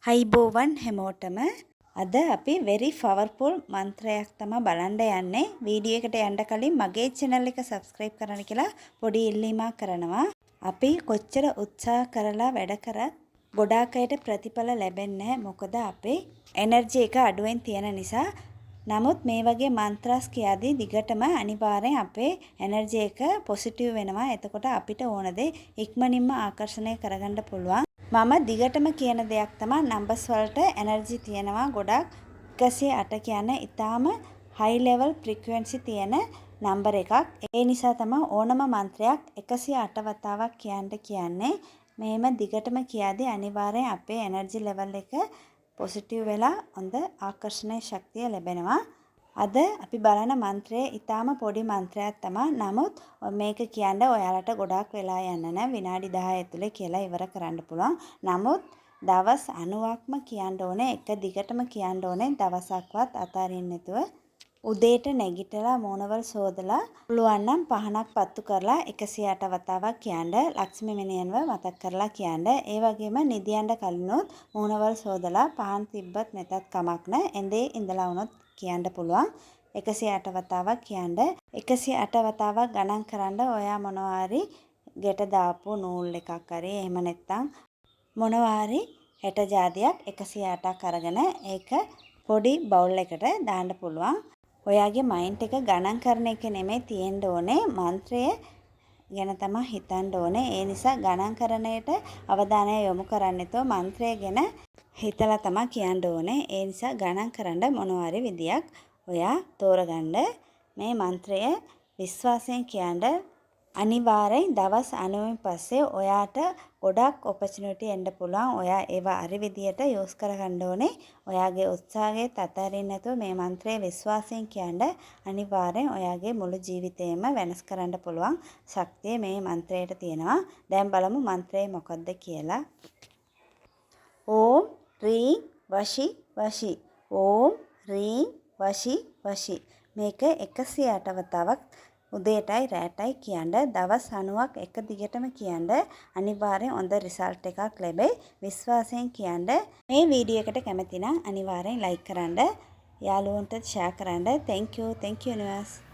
හයිබෝවන් හැමෝටම අද අපි very powerful මන්ත්‍රයක් තමයි බලන්න යන්නේ. වීඩියෝ එකට යන්න කලින් මගේ channel එක subscribe කරන්න කියලා පොඩි ඉල්ලීමක් කරනවා. අපි කොච්චර උත්සාහ කරලා වැඩ කරත් ගොඩාක් අයට ප්‍රතිඵල ලැබෙන්නේ නැහැ. මොකද අපේ energy එක අඩුවෙන් තියෙන නිසා. නමුත් මේ වගේ මන්ත්‍රස් කියද්දී දිගටම අනිවාර්යෙන් අපේ energy එක positive වෙනවා. එතකොට අපිට ඕන දේ ඉක්මනින්ම ආකර්ෂණය කරගන්න පුළුවන්. මම දිගටම කියන දෙයක් තමයි නම්බර්ස් වලට එනර්ජි තියෙනවා ගොඩක්. 108 කියන්නේ ඊටාම හයි ලෙවල් ෆ්‍රීකවෙන්සි තියෙන නම්බර් එකක්. ඒ නිසා තමයි ඕනම මන්ත්‍රයක් 108 වතාවක් කියන්නේ. මේම දිගටම කියද්දී අනිවාර්යෙන් අපේ එනර්ජි ලෙවල් එක පොසිටිව් වෙලා හොඳ ආකර්ෂණීය ශක්තිය ලැබෙනවා. අද අපි බලන මන්ත්‍රය ඊටාම පොඩි මන්ත්‍රයක් තමයි. නමුත් මේක කියන්නේ ඔයාලට ගොඩාක් වෙලා යන්න නෑ. විනාඩි 10 ඇතුලේ කියලා ඉවර කරන්න පුළුවන්. නමුත් දවස් 90ක්ම කියන්න ඕනේ. එක දිගටම කියන්න ඕනේ. දවසක්වත් අතාරින්න නැතුව. උදේට නැගිටලා මූණවල් සෝදලා පුළුවන් නම් පහනක් පත්තු කරලා 108 වතාවක් කියන්න. ලක්ෂ්මී මෙනියන්ව මතක් කරලා කියන්න. ඒ වගේම නිදියන්න කලිනුත් මූණවල් සෝදලා පහන් තිබ්බත් නැතත් කමක් නෑ. එඳේ ඉඳලා වුණොත් කියන්න පුළුවන්. 108 වතාවක් කියන්න. 108 වතාවක් ගණන් කරන්න ඔයා මොනවා හරි ගෙට දාපු නූල් එකක් හරි එහෙම නැත්නම් මොනවා හරි හෙට જાතියක් 108ක් අරගෙන ඒක පොඩි බවුල් එකට දාන්න පුළුවන්. ඔයාගේ මයින්ඩ් එක ගණන් කරන එක නෙමෙයි තියෙන්න ඕනේ. මන්ත්‍රය ගැන තමයි හිතන්න ඕනේ. ඒ නිසා ගණන් කරන්නට අවධානය යොමු කරන්න නැතුව මන්ත්‍රය ගැන හිතලා තමයි කියන්න ඕනේ. ඒ නිසා ගණන් කරන්න මොනවා හරි විදියක් ඔයා තෝරගන්න. මේ මන්ත්‍රය විශ්වාසයෙන් කියන්න. අනිවාර්යෙන් දවස් 90න් පස්සේ ඔයාට ගොඩක් ඔපචුනිටි එන්න පුළුවන්. ඔයා ඒවා හරි විදියට යූස් කරගන්න ඕනේ. ඔයාගේ උත්සාහයේ අතරින් නැතුව මේ මන්ත්‍රය විශ්වාසයෙන් කියන්න. අනිවාර්යෙන් ඔයාගේ මුළු ජීවිතේම වෙනස් කරන්න පුළුවන් ශක්තිය මේ මන්ත්‍රයට තියෙනවා. දැන් බලමු මන්ත්‍රය මොකක්ද කියලා. ඕම් රීම් වශි වශි ඕම් රීම් වශි වශි මේක 108 වතාවක් උදේටයි රැටයි කියන්න. දවස් 90ක් එක දිගටම කියන්න. අනිවාර්යෙන් හොඳ රිසල්ට් එකක් ලැබෙයි. විශ්වාසයෙන් කියන්න. මේ වීඩියෝ එකට කැමති නම් අනිවාර්යෙන් ලයික් කරන්න. යාළුවන්ට ෂෙයා කරන්න. thank you universe.